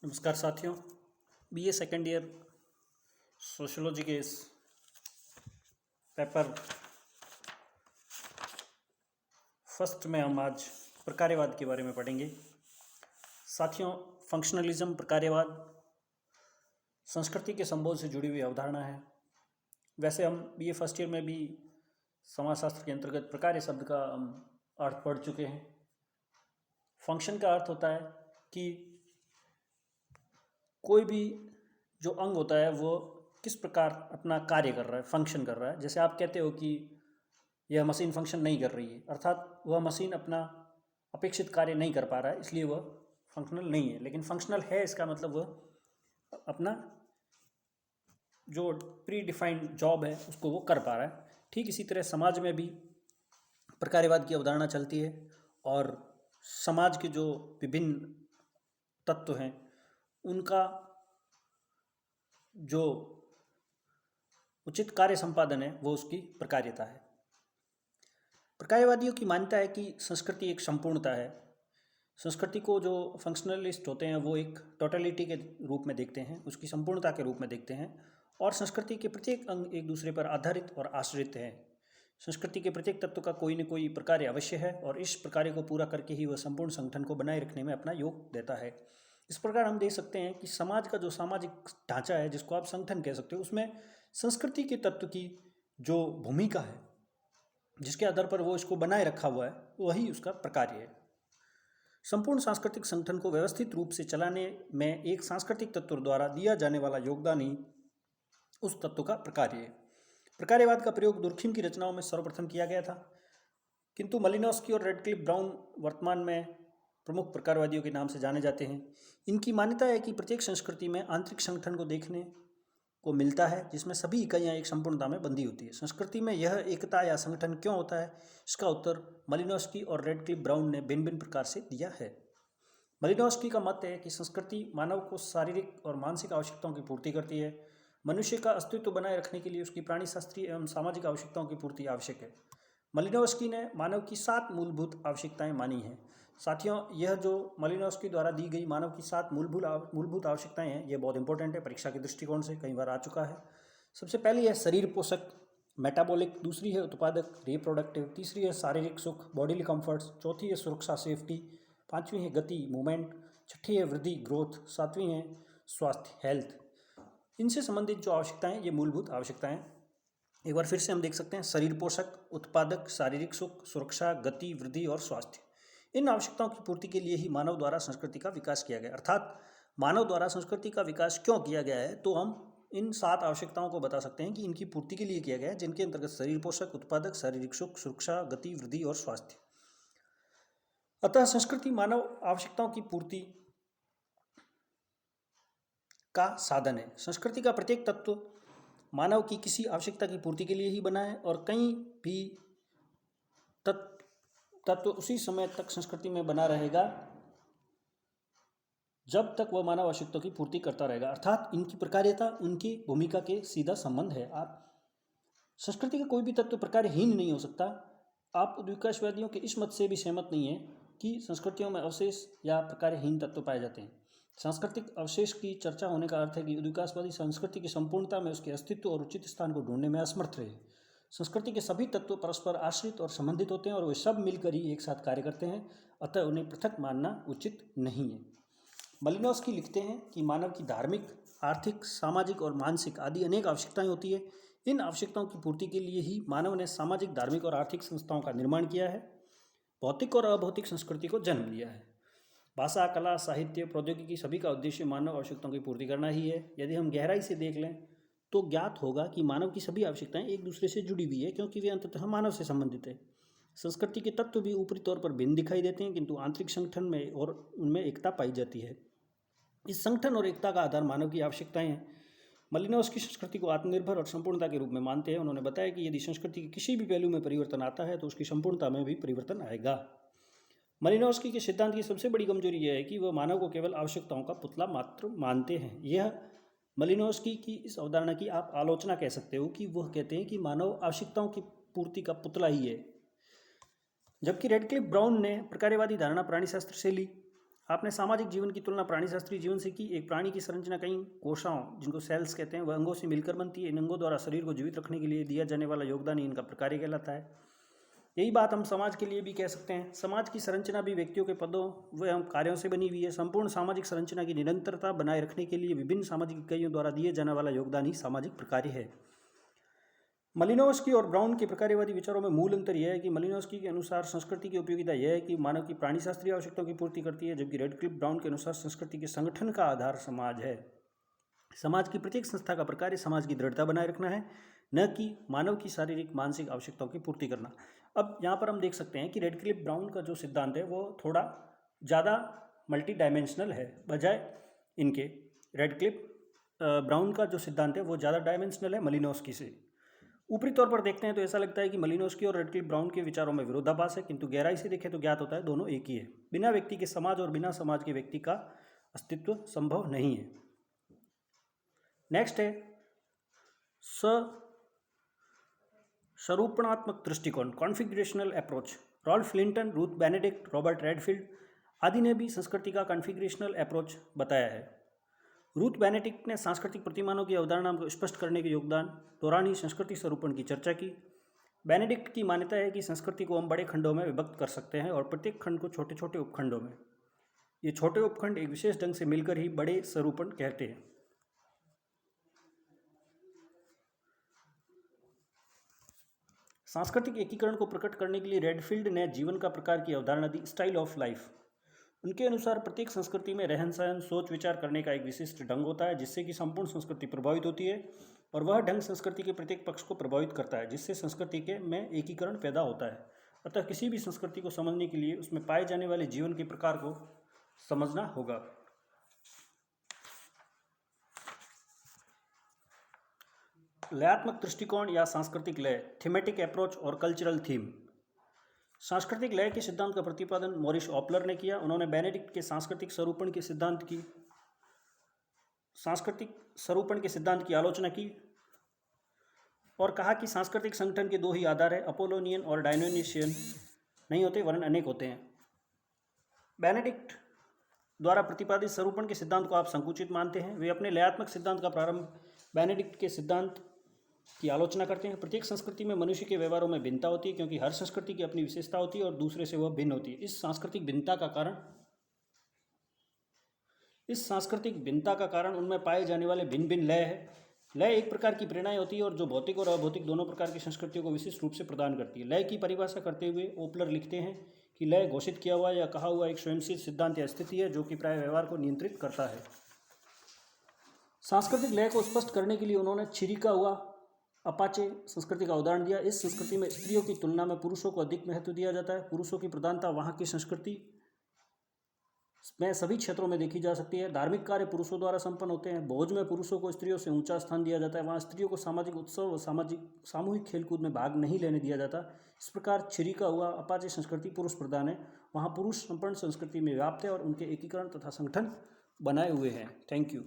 नमस्कार साथियों। BA second year sociology के इस पेपर फर्स्ट में हम आज प्रकार्यवाद के बारे में पढ़ेंगे। साथियों, फंक्शनलिज्म प्रकार्यवाद संस्कृति के संबोध से जुड़ी हुई अवधारणा है। वैसे हम बीए फर्स्ट ईयर में भी समाजशास्त्र के अंतर्गत प्रकार्य शब्द का हम अर्थ पढ़ चुके हैं। फंक्शन का अर्थ होता है कि कोई भी जो अंग होता है वो किस प्रकार अपना कार्य कर रहा है, फंक्शन कर रहा है। जैसे आप कहते हो कि यह मशीन फंक्शन नहीं कर रही है, अर्थात वह मशीन अपना अपेक्षित कार्य नहीं कर पा रहा है, इसलिए वह फंक्शनल नहीं है। लेकिन फंक्शनल है, इसका मतलब वह अपना जो प्री डिफाइंड जॉब है उसको वो कर पा रहा है। ठीक इसी तरह समाज में भी प्रकार्यवाद की अवधारणा चलती है और समाज के जो विभिन्न तत्व हैं उनका जो उचित कार्य संपादन है वो उसकी प्रकार्यता है। प्रकार्यवादियों की मान्यता है कि संस्कृति एक संपूर्णता है। संस्कृति को जो फंक्शनलिस्ट होते हैं वो एक टोटलिटी के रूप में देखते हैं, उसकी संपूर्णता के रूप में देखते हैं, और संस्कृति के प्रत्येक अंग एक दूसरे पर आधारित और आश्रित हैं। संस्कृति के प्रत्येक तत्व का कोई न कोई प्रकार्य अवश्य है और इस प्रकार्य को पूरा करके ही वह संपूर्ण संगठन को बनाए रखने में अपना योग देता है। इस प्रकार हम देख सकते हैं कि समाज का जो सामाजिक ढांचा है, जिसको आप संगठन कह सकते हो, उसमें संस्कृति के तत्व की जो भूमिका है, जिसके आधार पर वो इसको बनाए रखा हुआ है, वही उसका प्रकार्य है। संपूर्ण सांस्कृतिक संगठन को व्यवस्थित रूप से चलाने में एक सांस्कृतिक तत्व द्वारा दिया जाने वाला योगदान ही उस तत्व का प्रकार्य है। प्रकार्यवाद का प्रयोग दुर्खिम की रचनाओं में सर्वप्रथम किया गया था, किंतु मलिनोव्स्की और रेडक्लिफ ब्राउन वर्तमान में प्रमुख प्रकारवादियों के नाम से जाने जाते हैं। इनकी मान्यता है कि प्रत्येक संस्कृति में आंतरिक संगठन को देखने को मिलता है, जिसमें सभी इकाइयाँ एक संपूर्णता में बंधी होती है। संस्कृति में यह एकता या संगठन क्यों होता है, इसका उत्तर मलिनोव्स्की और रेडक्लिफ ब्राउन ने भिन्न भिन्न प्रकार से दिया है। मलिनोव्स्की का मत है कि संस्कृति मानव को शारीरिक और मानसिक आवश्यकताओं की पूर्ति करती है। मनुष्य का अस्तित्व बनाए रखने के लिए उसकी प्राणी शास्त्रीय एवं सामाजिक आवश्यकताओं की पूर्ति आवश्यक है। मलिनोव्स्की ने मानव की 7 मूलभूत आवश्यकताएं मानी हैं। साथियों, यह जो मलिनोव्स्की द्वारा दी गई मानव की 7 मूलभूत आवश्यकताएं हैं, ये बहुत इंपॉर्टेंट है, परीक्षा के दृष्टिकोण से कई बार आ चुका है। सबसे पहली है शरीर पोषक मेटाबॉलिक, दूसरी है उत्पादक रिप्रोडक्टिव, तीसरी है शारीरिक सुख बॉडीली कंफर्ट्स, चौथी है सुरक्षा सेफ्टी, पांचवी है गति मूवमेंट, छठी है वृद्धि ग्रोथ, सातवीं है स्वास्थ्य हेल्थ। इनसे संबंधित जो आवश्यकताएं, ये मूलभूत आवश्यकताएं एक बार फिर से हम देख सकते हैं। शरीर पोषक, उत्पादक, शारीरिक सुख, सुरक्षा, गति, वृद्धि और स्वास्थ्य। इन आवश्यकताओं की पूर्ति के लिए ही मानव द्वारा संस्कृति का विकास किया गया। अर्थात मानव द्वारा संस्कृति का विकास क्यों किया गया है, तो हम इन 7 आवश्यकताओं को बता सकते हैं कि इनकी पूर्ति के लिए किया गया है, जिनके अंतर्गत शरीर पोषक, उत्पादक, शारीरिक सुख, सुरक्षा, गति, वृद्धि और स्वास्थ्य। अतः संस्कृति मानव आवश्यकताओं की पूर्ति का साधन है। संस्कृति का प्रत्येक तत्व मानव की किसी आवश्यकता की पूर्ति के लिए ही बना है और कहीं भी तत्व उसी समय तक संस्कृति में बना रहेगा जब तक वह मानव आवश्यकताओं की पूर्ति करता रहेगा। अर्थात इनकी प्रकार्यता उनकी भूमिका के सीधा संबंध है। आप संस्कृति का कोई भी तत्व प्रकार्यहीन नहीं हो सकता। आप उद्विकासवादियों के इस मत से भी सहमत नहीं है कि संस्कृतियों में अवशेष या प्रकार्यहीन तत्व पाए जाते हैं। सांस्कृतिक अवशेष की चर्चा होने का अर्थ है कि उद्विकासवादी संस्कृति की संपूर्णता में उसके अस्तित्व और उचित स्थान को ढूंढने में असमर्थ रहे। संस्कृति के सभी तत्व परस्पर आश्रित और संबंधित होते हैं और वे सब मिलकर ही एक साथ कार्य करते हैं, अतः उन्हें पृथक मानना उचित नहीं है। मलिनोव्स्की लिखते हैं कि मानव की धार्मिक, आर्थिक, सामाजिक और मानसिक आदि अनेक आवश्यकताएं होती है। इन आवश्यकताओं की पूर्ति के लिए ही मानव ने सामाजिक, धार्मिक और आर्थिक संस्थाओं का निर्माण किया है, भौतिक और अभौतिक संस्कृति को जन्म दिया है। भाषा, कला, साहित्य, प्रौद्योगिकी सभी का उद्देश्य मानव आवश्यकताओं की पूर्ति करना ही है। यदि हम गहराई से देख लें तो ज्ञात होगा कि मानव की सभी आवश्यकताएं एक दूसरे से जुड़ी हुई है, क्योंकि वे अंततः मानव से संबंधित है। संस्कृति के तत्व भी ऊपरी तौर पर भिन्न दिखाई देते हैं, किंतु आंतरिक संगठन में और उनमें एकता पाई जाती है। इस संगठन और एकता का आधार मानव की आवश्यकताएं हैं। मलिनोव्स्की संस्कृति को आत्मनिर्भर और संपूर्णता के रूप में मानते हैं। उन्होंने बताया कि यदि संस्कृति के किसी भी पहलू में परिवर्तन आता है तो उसकी संपूर्णता में भी परिवर्तन आएगा। मलिनोव्स्की के सिद्धांत की सबसे बड़ी कमजोरी यह है कि वह मानव को केवल आवश्यकताओं का पुतला मात्र मानते हैं। यह मलिनोव्स्की की इस अवधारणा की आप आलोचना कह सकते हो कि वह कहते हैं कि मानव आवश्यकताओं की पूर्ति का पुतला ही है, जबकि रेडक्लिफ ब्राउन ने प्रकार्यवादी धारणा प्राणीशास्त्र से ली। आपने सामाजिक जीवन की तुलना प्राणीशास्त्रीय जीवन से की। एक प्राणी की संरचना कई कोशिकाओं, जिनको सेल्स कहते हैं, वह अंगों से मिलकर बनती है। इन अंगों द्वारा शरीर को जीवित रखने के लिए दिया जाने वाला योगदान ही इनका प्रकार्य कहलाता है। यही बात हम समाज के लिए भी कह सकते हैं। समाज की संरचना भी व्यक्तियों के पदों व कार्यों से बनी हुई है। संपूर्ण सामाजिक संरचना की निरंतरता बनाए रखने के लिए विभिन्न सामाजिक इकाइयों द्वारा दिए जाने वाला योगदान ही सामाजिक प्रकार्य है। मलिनोव्स्की और ब्राउन के प्रकार्यवादी विचारों में मूल अंतर यह है कि मलिनोव्स्की के अनुसार संस्कृति की उपयोगिता यह है कि मानव की प्राणीशास्त्रीय आवश्यकताओं की पूर्ति करती है, जबकि रेडक्लिफ ब्राउन के अनुसार संस्कृति के संगठन का आधार समाज है। समाज की प्रत्येक संस्था का प्रकार्य समाज की दृढ़ता बनाए रखना है, न कि मानव की शारीरिक मानसिक आवश्यकताओं की पूर्ति करना। अब यहाँ पर हम देख सकते हैं कि रेडक्लिफ ब्राउन का जो सिद्धांत है वो थोड़ा ज़्यादा मल्टी डायमेंशनल है बजाय इनके। रेडक्लिफ ब्राउन का जो सिद्धांत है वो ज़्यादा डायमेंशनल है मलिनोव्स्की से। ऊपरी तौर पर देखते हैं तो ऐसा लगता है कि मलिनोव्स्की और रेडक्लिफ ब्राउन के विचारों में विरोधाभास है, किंतु गहराई से देखें तो ज्ञात होता है दोनों एक ही है। बिना व्यक्ति के समाज और बिना समाज के व्यक्ति का अस्तित्व संभव नहीं है। नेक्स्ट है स्वरूपणात्मक दृष्टिकोण, configurational approach. Ralph Linton, Ruth Benedict, Robert Redfield आदि ने भी संस्कृति का कॉन्फिगरेशनल अप्रोच बताया है। रूथ बेनेडिक्ट ने सांस्कृतिक प्रतिमानों की अवधारणा को स्पष्ट करने के योगदान दौरान ही संस्कृति स्वरूपण की चर्चा की। बेनेडिक्ट की मान्यता है कि संस्कृति को हम बड़े खंडों में विभक्त कर सकते हैं और प्रत्येक खंड को छोटे छोटे उपखंडों में। ये छोटे उपखंड एक विशेष ढंग से मिलकर ही बड़े स्वरूपण कहते हैं। सांस्कृतिक एकीकरण को प्रकट करने के लिए रेडफील्ड ने जीवन का प्रकार की अवधारणा दी, स्टाइल ऑफ लाइफ। उनके अनुसार प्रत्येक संस्कृति में रहन सहन, सोच विचार करने का एक विशिष्ट ढंग होता है, जिससे कि संपूर्ण संस्कृति प्रभावित होती है, और वह ढंग संस्कृति के प्रत्येक पक्ष को प्रभावित करता है, जिससे संस्कृति के में एकीकरण पैदा होता है। अतः किसी भी संस्कृति को समझने के लिए उसमें पाए जाने वाले जीवन के प्रकार को समझना होगा। लयात्मक दृष्टिकोण या सांस्कृतिक लय, थीमेटिक अप्रोच और कल्चरल थीम। सांस्कृतिक लय के सिद्धांत का प्रतिपादन मॉरिस ऑपलर ने किया। उन्होंने बेनेडिक्ट के सांस्कृतिक स्वरूपण के सिद्धांत की आलोचना की और कहा कि सांस्कृतिक संगठन के दो ही आधार है, अपोलोनियन और डायनोनिशियन नहीं होते वरन अनेक होते हैं। बेनेडिक्ट द्वारा प्रतिपादित स्वरूपण के सिद्धांत को आप संकुचित मानते हैं। वे अपने लयात्मक सिद्धांत का प्रारंभ बेनेडिक्ट के सिद्धांत की आलोचना करते हैं। प्रत्येक संस्कृति में मनुष्य के व्यवहारों में भिन्नता होती है, क्योंकि हर संस्कृति की अपनी विशेषता होती है और दूसरे से वह भिन्न होती है। इस सांस्कृतिक भिन्नता का कारण उनमें पाए जाने वाले भिन्न भिन्न लय है। लय एक प्रकार की प्रेरणाएं होती है और जो भौतिक और अभौतिक दोनों प्रकार की संस्कृतियों को विशिष्ट रूप से प्रदान करती है। लय की परिभाषा करते हुए ओपलर लिखते हैं कि लय घोषित किया हुआ या कहा हुआ एक स्वयंसिद्ध सिद्धांत या स्थिति है, जो कि प्राय व्यवहार को नियंत्रित करता है। सांस्कृतिक लय को स्पष्ट करने के लिए उन्होंने छिरिका हुआ अपाचे संस्कृति का उदाहरण दिया। इस संस्कृति में स्त्रियों की तुलना में पुरुषों को अधिक महत्व दिया जाता है। पुरुषों की प्रधानता वहाँ की संस्कृति में सभी क्षेत्रों में देखी जा सकती है। धार्मिक कार्य पुरुषों द्वारा संपन्न होते हैं। भोज में पुरुषों को स्त्रियों से ऊंचा स्थान दिया जाता है। वहाँ स्त्रियों को सामाजिक उत्सव और सामूहिक खेलकूद में भाग नहीं लेने दिया जाता। इस प्रकार छिरिका हुआ अपाचे संस्कृति पुरुष प्रधान है। वहाँ पुरुष संपन्न संस्कृति में व्याप्त है और उनके एकीकरण तथा संगठन बनाए हुए हैं। Thank you.